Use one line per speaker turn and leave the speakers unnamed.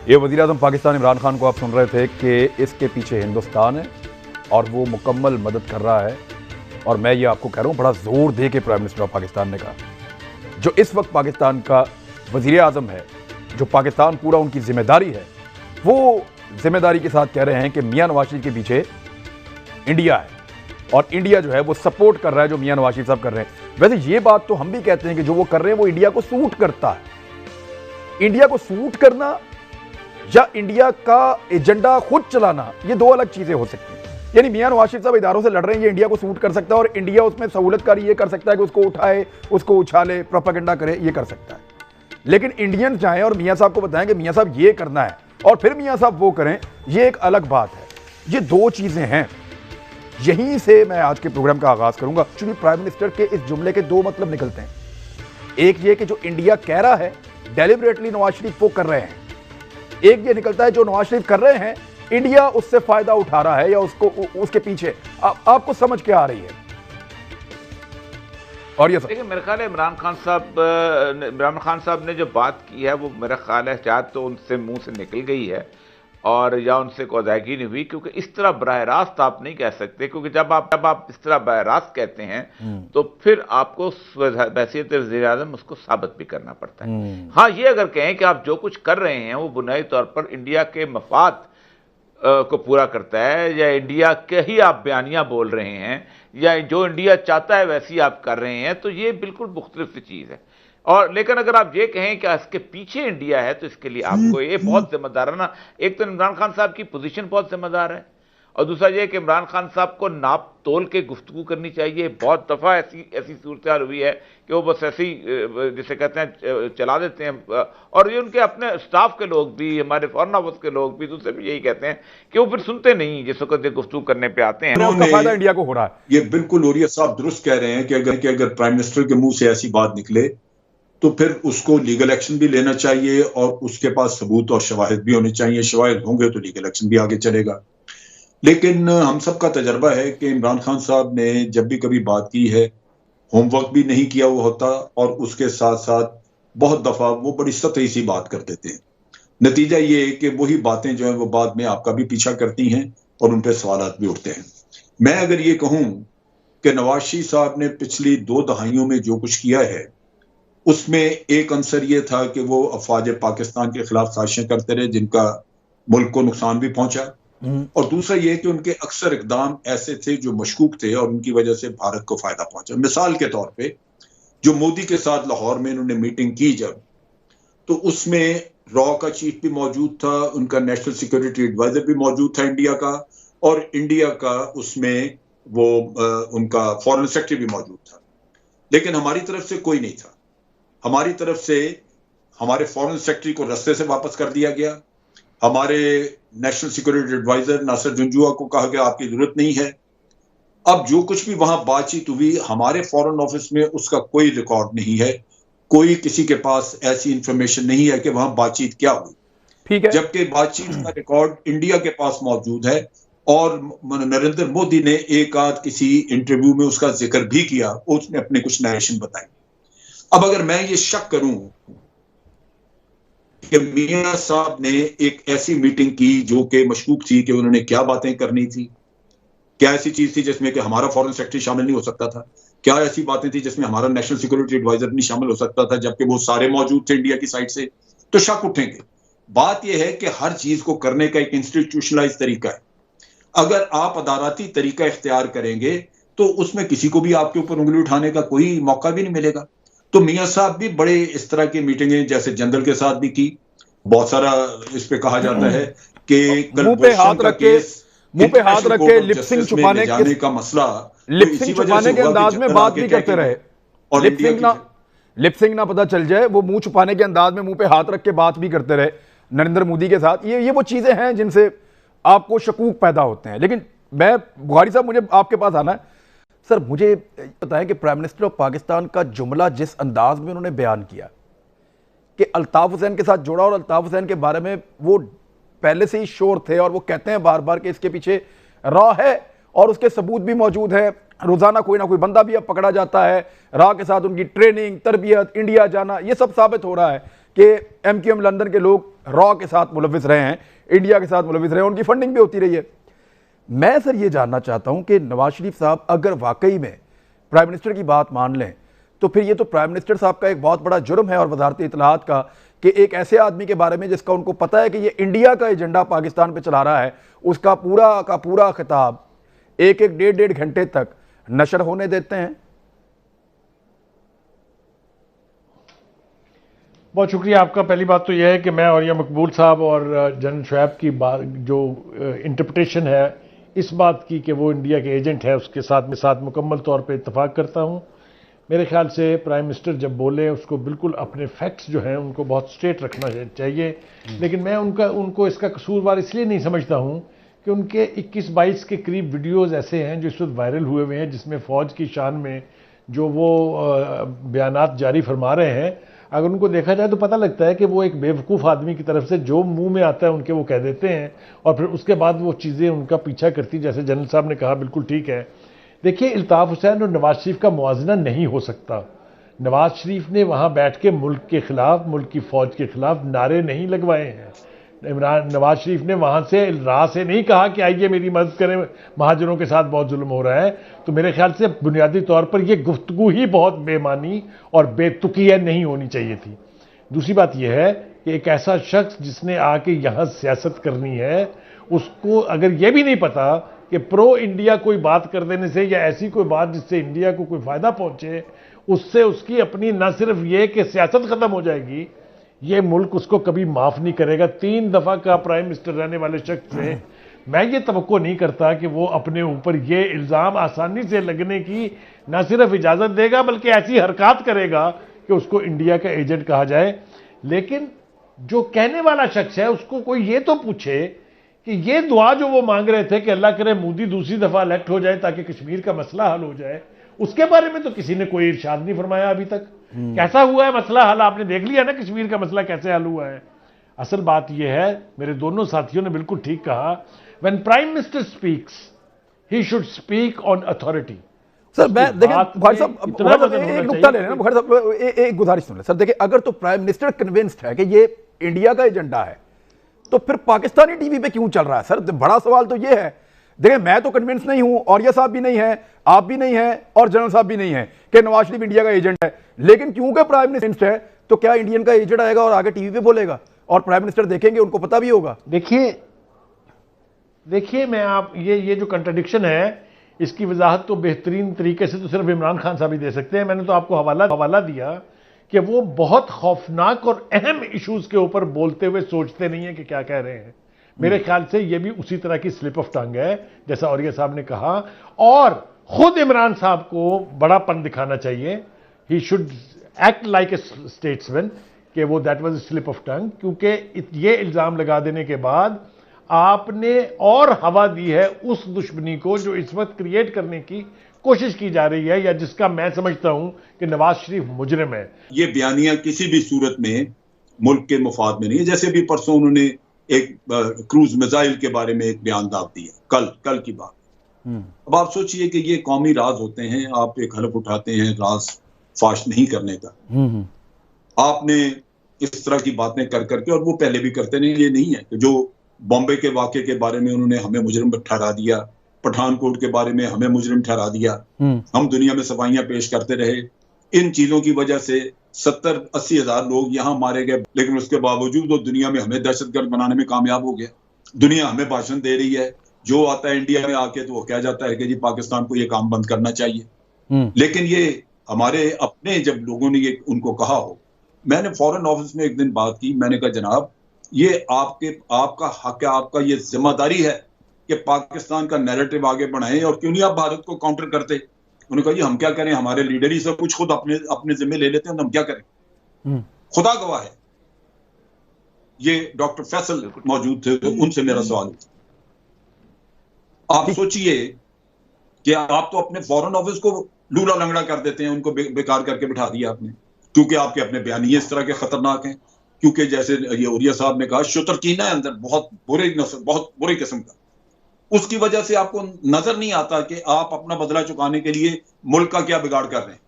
یہ وزیر اعظم پاکستان عمران خان کو آپ سن رہے تھے کہ اس کے پیچھے ہندوستان ہے اور وہ مکمل مدد کر رہا ہے. اور میں یہ آپ کو کہہ رہا ہوں بڑا زور دے کے پرائم منسٹر آف پاکستان نے کہا, جو اس وقت پاکستان کا وزیر اعظم ہے, جو پاکستان پورا ان کی ذمہ داری ہے, وہ ذمہ داری کے ساتھ کہہ رہے ہیں کہ میاں نواز شریف کے پیچھے انڈیا ہے اور انڈیا جو ہے وہ سپورٹ کر رہا ہے جو میاں نواز شریف صاحب کر رہے ہیں. ویسے یہ بات تو ہم بھی کہتے ہیں کہ جو وہ کر رہے ہیں وہ انڈیا کو سوٹ کرتا ہے. انڈیا کو سوٹ کرنا یا انڈیا کا ایجنڈا خود چلانا, یہ دو الگ چیزیں ہو سکتی ہیں. یعنی میاں نواز شریف صاحب اداروں سے لڑ رہے ہیں, یہ انڈیا کو سوٹ کر سکتا ہے اور انڈیا اس میں سہولت کاری یہ کر سکتا ہے کہ اس کو اٹھائے, اس کو اچھالے, پروپیگنڈا کرے, یہ کر سکتا ہے. لیکن انڈین جائیں اور میاں صاحب کو بتائیں کہ میاں صاحب یہ کرنا ہے اور پھر میاں صاحب وہ کریں, یہ ایک الگ بات ہے. یہ دو چیزیں ہیں. یہیں سے میں آج کے پروگرام کا آغاز کروں گا. چونکہ پرائم منسٹر کے اس جملے کے دو مطلب نکلتے ہیں. ایک یہ کہ جو انڈیا کہہ رہا ہے ڈیلیبریٹلی نواز شریف وہ کر رہے ہیں. ایک یہ نکلتا ہے جو نواز شریف کر رہے ہیں انڈیا اس سے فائدہ اٹھا رہا ہے یا اس کے پیچھے. آپ کو سمجھ کے آ رہی ہے. اور یہ
لیکن میرا خیال ہے عمران خان صاحب نے جو بات کی ہے وہ میرا خیال ہے شاید تو ان سے منہ سے نکل گئی ہے اور یا ان سے کوئی ادائیگی نہیں ہوئی, کیونکہ اس طرح براہ راست آپ نہیں کہہ سکتے, کیونکہ جب آپ اس طرح براہ راست کہتے ہیں تو پھر آپ کو بحیثیت وزیر اعظم اس کو ثابت بھی کرنا پڑتا ہے. ہاں, یہ اگر کہیں کہ آپ جو کچھ کر رہے ہیں وہ بنیادی طور پر انڈیا کے مفاد کو پورا کرتا ہے یا انڈیا کے ہی آپ بیانیاں بول رہے ہیں یا جو انڈیا چاہتا ہے ویسی آپ کر رہے ہیں, تو یہ بالکل مختلف سی چیز ہے. اور لیکن اگر آپ یہ کہیں کہ اس کے پیچھے انڈیا ہے تو اس کے لیے آپ کو یہ بہت ذمہ دار ہے نا. ایک تو عمران خان صاحب کی پوزیشن بہت ذمہ دار ہے اور دوسرا یہ کہ عمران خان صاحب کو ناپ تول کے گفتگو کرنی چاہیے. بہت دفعہ ایسی صورتحال ہوئی ہے کہ وہ بس ایسی جسے کہتے ہیں چلا دیتے ہیں, اور یہ ان کے اپنے اسٹاف کے لوگ بھی, ہمارے فارن آفس کے لوگ بھی دوسرے بھی یہی کہتے ہیں کہ وہ پھر سنتے نہیں جس وقت یہ گفتگو کرنے پہ آتے ہیں.
اس کا فائدہ انڈیا کو ہو رہا ہے.
یہ بالکل اوریہ صاحب درست کہہ رہے ہیں کہ اگر پرائم منسٹر کے منہ سے ایسی بات نکلے تو پھر اس کو لیگل ایکشن بھی لینا چاہیے اور اس کے پاس ثبوت اور شواہد بھی ہونے چاہیے. شواہد ہوں گے تو لیگل ایکشن بھی آگے چلے گا. لیکن ہم سب کا تجربہ ہے کہ عمران خان صاحب نے جب بھی کبھی بات کی ہے ہوم ورک بھی نہیں کیا ہوا ہوتا اور اس کے ساتھ ساتھ بہت دفعہ وہ بڑی سطحی سی بات کر دیتے ہیں. نتیجہ یہ کہ وہی باتیں جو ہیں وہ بعد میں آپ کا بھی پیچھا کرتی ہیں اور ان پہ سوالات بھی اٹھتے ہیں. میں اگر یہ کہوں کہ نواز شریف صاحب نے پچھلی 2 دہائیوں میں جو کچھ کیا ہے اس میں ایک عنصر یہ تھا کہ وہ افواج پاکستان کے خلاف سازشیں کرتے رہے جن کا ملک کو نقصان بھی پہنچا, اور دوسرا یہ کہ ان کے اکثر اقدام ایسے تھے جو مشکوک تھے اور ان کی وجہ سے بھارت کو فائدہ پہنچا. مثال کے طور پہ جو مودی کے ساتھ لاہور میں انہوں نے میٹنگ کی جب, تو اس میں را کا چیف بھی موجود تھا, ان کا نیشنل سیکورٹی ایڈوائزر بھی موجود تھا انڈیا کا, اور انڈیا کا اس میں وہ ان کا فارن سیکرٹری بھی موجود تھا. لیکن ہماری طرف سے کوئی نہیں تھا. ہماری طرف سے ہمارے فارن سیکرٹری کو رستے سے واپس کر دیا گیا. ہمارے نیشنل سیکورٹی ایڈوائزر ناصر جنجوعہ کو کہا گیا آپ کی ضرورت نہیں ہے. اب جو کچھ بھی وہاں بات چیت ہوئی ہمارے فارن آفس میں اس کا کوئی ریکارڈ نہیں ہے, کوئی کسی کے پاس ایسی انفارمیشن نہیں ہے کہ وہاں بات چیت کیا ہوئی.
ٹھیک ہے,
جبکہ بات چیت کا ریکارڈ انڈیا کے پاس موجود ہے اور نریندر مودی نے ایک آدھ کسی انٹرویو میں اس کا ذکر بھی کیا, اس نے اپنے کچھ نیریشن بتائی. اب اگر میں یہ شک کروں کہ میاں صاحب نے ایک ایسی میٹنگ کی جو کہ مشکوک تھی کہ انہوں نے کیا باتیں کرنی تھی, کیا ایسی چیز تھی جس میں کہ ہمارا فارن سیکرٹری شامل نہیں ہو سکتا تھا, کیا ایسی باتیں تھی جس میں ہمارا نیشنل سیکورٹی ایڈوائزر نہیں شامل ہو سکتا تھا جبکہ وہ سارے موجود تھے انڈیا کی سائڈ سے, تو شک اٹھیں گے. بات یہ ہے کہ ہر چیز کو کرنے کا ایک انسٹیٹیوشنلائز طریقہ ہے. اگر آپ اداراتی طریقہ اختیار کریں گے تو اس میں کسی کو بھی آپ کے اوپر انگلی اٹھانے کا کوئی موقع بھی نہیں ملے گا. تو میاں صاحب بھی بڑے اس طرح کی میٹنگیں جیسے جنرل کے ساتھ بھی کی, بہت سارا اس پہ کہا جاتا ہے کہ
منہ پہ ہاتھ رکھ کے لپ سنگ چھپانے
کا مسئلہ
کے انداز میں بات بھی کرتے رہے. لپ سنگ نہ پتہ چل جائے, وہ منہ چھپانے کے انداز میں منہ پہ ہاتھ رکھ کے بات بھی کرتے رہے نریندر مودی کے ساتھ. یہ وہ چیزیں ہیں جن سے آپ کو شکوک پیدا ہوتے ہیں. لیکن میں بخاری صاحب مجھے آپ کے پاس آنا ہے. سر مجھے بتائیں کہ پرائم منسٹر آف پاکستان کا جملہ جس انداز میں انہوں نے بیان کیا کہ الطاف حسین کے ساتھ جوڑا, اور الطاف حسین کے بارے میں وہ پہلے سے ہی شور تھے اور وہ کہتے ہیں بار بار کہ اس کے پیچھے را ہے اور اس کے ثبوت بھی موجود ہے, روزانہ کوئی نہ کوئی بندہ بھی اب پکڑا جاتا ہے, را کے ساتھ ان کی ٹریننگ, تربیت, انڈیا جانا, یہ سب ثابت ہو رہا ہے کہ ایم کیو ایم لندن کے لوگ را کے ساتھ ملوث رہے ہیں, انڈیا کے ساتھ ملوث رہے ہیں, ان کی فنڈنگ بھی ہوتی رہی ہے. میں سر یہ جاننا چاہتا ہوں کہ نواز شریف صاحب اگر واقعی میں پرائم منسٹر کی بات مان لیں تو پھر یہ تو پرائم منسٹر صاحب کا ایک بہت بڑا جرم ہے اور وزارت اطلاعات کا کہ ایک ایسے آدمی کے بارے میں جس کا ان کو پتہ ہے کہ یہ انڈیا کا ایجنڈا پاکستان پہ چلا رہا ہے, اس کا پورا خطاب ایک ڈیڑھ گھنٹے تک نشر ہونے دیتے ہیں.
بہت شکریہ آپ کا. پہلی بات تو یہ ہے کہ میں اور یہ مقبول صاحب اور جنرل شعیب کی جو انٹرپریٹیشن ہے اس بات کی کہ وہ انڈیا کے ایجنٹ ہے, اس کے ساتھ مکمل طور پہ اتفاق کرتا ہوں. میرے خیال سے پرائم منسٹر جب بولے اس کو بالکل اپنے فیکٹس جو ہیں ان کو بہت سٹریٹ رکھنا چاہیے, لیکن میں ان کو اس کا قصوروار اس لیے نہیں سمجھتا ہوں کہ ان کے 21-22 کے قریب ویڈیوز ایسے ہیں جو اس وقت وائرل ہوئے ہیں جس میں فوج کی شان میں جو وہ بیانات جاری فرما رہے ہیں. اگر ان کو دیکھا جائے تو پتہ لگتا ہے کہ وہ ایک بے وقوف آدمی کی طرف سے جو منہ میں آتا ہے ان کے وہ کہہ دیتے ہیں, اور پھر اس کے بعد وہ چیزیں ان کا پیچھا کرتی, جیسے جنرل صاحب نے کہا بالکل ٹھیک ہے. دیکھیے الطاف حسین اور نواز شریف کا موازنہ نہیں ہو سکتا. نواز شریف نے وہاں بیٹھ کے ملک کے خلاف, ملک کی فوج کے خلاف نعرے نہیں لگوائے ہیں. نواز شریف نے وہاں سے راہ سے نہیں کہا کہ آئیے میری مدد کریں, مہاجروں کے ساتھ بہت ظلم ہو رہا ہے. تو میرے خیال سے بنیادی طور پر یہ گفتگو ہی بہت بے معنی اور بے تکیہ نہیں ہونی چاہیے تھی. دوسری بات یہ ہے کہ ایک ایسا شخص جس نے آ کے یہاں سیاست کرنی ہے, اس کو اگر یہ بھی نہیں پتا کہ پرو انڈیا کوئی بات کر دینے سے یا ایسی کوئی بات جس سے انڈیا کو کوئی فائدہ پہنچے, اس سے اس کی اپنی نہ صرف یہ کہ سیاست ختم ہو جائے گی, یہ ملک اس کو کبھی معاف نہیں کرے گا. 3 دفعہ کا پرائم منسٹر رہنے والے شخص سے میں یہ توقع نہیں کرتا کہ وہ اپنے اوپر یہ الزام آسانی سے لگنے کی نہ صرف اجازت دے گا بلکہ ایسی حرکات کرے گا کہ اس کو انڈیا کا ایجنٹ کہا جائے. لیکن جو کہنے والا شخص ہے اس کو کوئی یہ تو پوچھے کہ یہ دعا جو وہ مانگ رہے تھے کہ اللہ کرے مودی دوسری دفعہ الیکٹ ہو جائے تاکہ کشمیر کا مسئلہ حل ہو جائے, اس کے بارے میں تو کسی نے کوئی ارشاد نہیں فرمایا ابھی تک. کیسا ہوا ہے مسئلہ حل؟ آپ نے دیکھ لیا نا کشمیر کا مسئلہ کیسے حل ہوا ہے. اصل بات یہ ہے, میرے دونوں ساتھیوں نے بالکل ٹھیک کہا, when Prime Minister speaks he should speak on authority.
سر میں دیکھیں بخاری صاحب ایک نکتہ لے لینا, بخاری صاحب ایک گزارش سن لیں سر. دیکھیں اگر تو پرائم منسٹر کنونسڈ ہے کہ یہ انڈیا کا ایجنڈا ہے تو پھر پاکستانی ٹی وی پہ کیوں چل رہا ہے؟ سر بڑا سوال تو یہ ہے. دیکھیں میں تو کنونس نہیں ہوں, اور یہ صاحب بھی نہیں ہیں, آپ بھی نہیں ہیں, اور جنرل صاحب بھی نہیں ہیں کہ نواز شریف انڈیا کا ایجنٹ ہے. لیکن کیونکہ پرائم منسٹر ہے تو کیا انڈین کا ایجنٹ آئے گا اور آگے ٹی وی پہ بولے گا اور پرائم منسٹر دیکھیں گے, ان کو پتہ بھی ہوگا.
دیکھیے میں آپ یہ جو کنٹرڈکشن ہے اس کی وضاحت تو بہترین طریقے سے تو صرف عمران خان صاحب ہی دے سکتے ہیں. میں نے تو آپ کو حوالہ دیا کہ وہ بہت خوفناک اور اہم ایشوز کے اوپر بولتے ہوئے سوچتے نہیں ہیں کہ کیا کہہ رہے ہیں. میرے خیال سے یہ بھی اسی طرح کی سلپ آف ٹنگ ہے جیسا اوریہ صاحب نے کہا, اور خود عمران صاحب کو بڑا پن دکھانا چاہیے. He should act like a statesman کہ وہ that was a slip of tongue, کیونکہ یہ الزام لگا دینے کے بعد آپ نے اور ہوا دی ہے اس دشمنی کو جو اس وقت کریٹ کرنے کی کوشش کی جا رہی ہے, یا جس کا میں سمجھتا ہوں کہ نواز شریف مجرم ہے.
یہ بیانیہ کسی بھی صورت میں ملک کے مفاد میں نہیں ہے. جیسے بھی پرسوں انہوں نے ایک کروز میزائل کے بارے میں ایک بیان داغ دیا, کل کی بات. اب آپ سوچئے کہ یہ قومی راز ہوتے ہیں, آپ ایک حلف اٹھاتے ہیں راز فاش نہیں کرنے کا. آپ نے اس طرح کی باتیں کر کے, اور وہ پہلے بھی کرتے نہیں, یہ نہیں ہے کہ جو بامبے کے واقعے کے بارے میں انہوں نے ہمیں مجرم ٹھہرا دیا, پٹھان کوٹ کے بارے میں ہمیں مجرم ٹھہرا دیا, ہم دنیا میں صفائیاں پیش کرتے رہے. ان چیزوں کی وجہ سے 70-80 ہزار لوگ یہاں مارے گئے, لیکن اس کے باوجود وہ دنیا میں ہمیں دہشت گرد بنانے میں کامیاب ہو گیا. دنیا ہمیں بھاشن دے رہی ہے, جو آتا ہے انڈیا میں آ کے تو وہ کہہ جاتا ہے کہ جی پاکستان کو یہ کام بند کرنا چاہیے. لیکن یہ ہمارے اپنے جب لوگوں نے یہ ان کو کہا ہو, میں نے فورن آفس میں ایک دن بات کی, میں نے کہا جناب یہ آپ کا حق ہے, آپ کا یہ ذمہ داری ہے کہ پاکستان کا نیریٹو آگے بڑھائیں, اور کیوں نہیں آپ بھارت کو کاؤنٹر کرتے. انہوں نے کہا جی ہم کیا کریں, ہمارے لیڈر ہی سب کچھ خود اپنے ذمہ لے لیتے ہیں, ہم کیا کریں. خدا گواہ ہے, یہ ڈاکٹر فیصل موجود تھے, ان سے میرا سوال ہے. آپ سوچئے کہ آپ تو اپنے فورن آفس کو لولا لنگڑا کر دیتے ہیں, ان کو بیکار کر کے بٹھا دیا آپ نے, کیونکہ آپ کے اپنے بیانیے اس طرح کے خطرناک ہیں. کیونکہ جیسے یہ اوریہ صاحب نے کہا شتر چینا ہے اندر, بہت بری قسم کا. اس کی وجہ سے آپ کو نظر نہیں آتا کہ آپ اپنا بدلہ چکانے کے لیے ملک کا کیا بگاڑ کر رہے ہیں.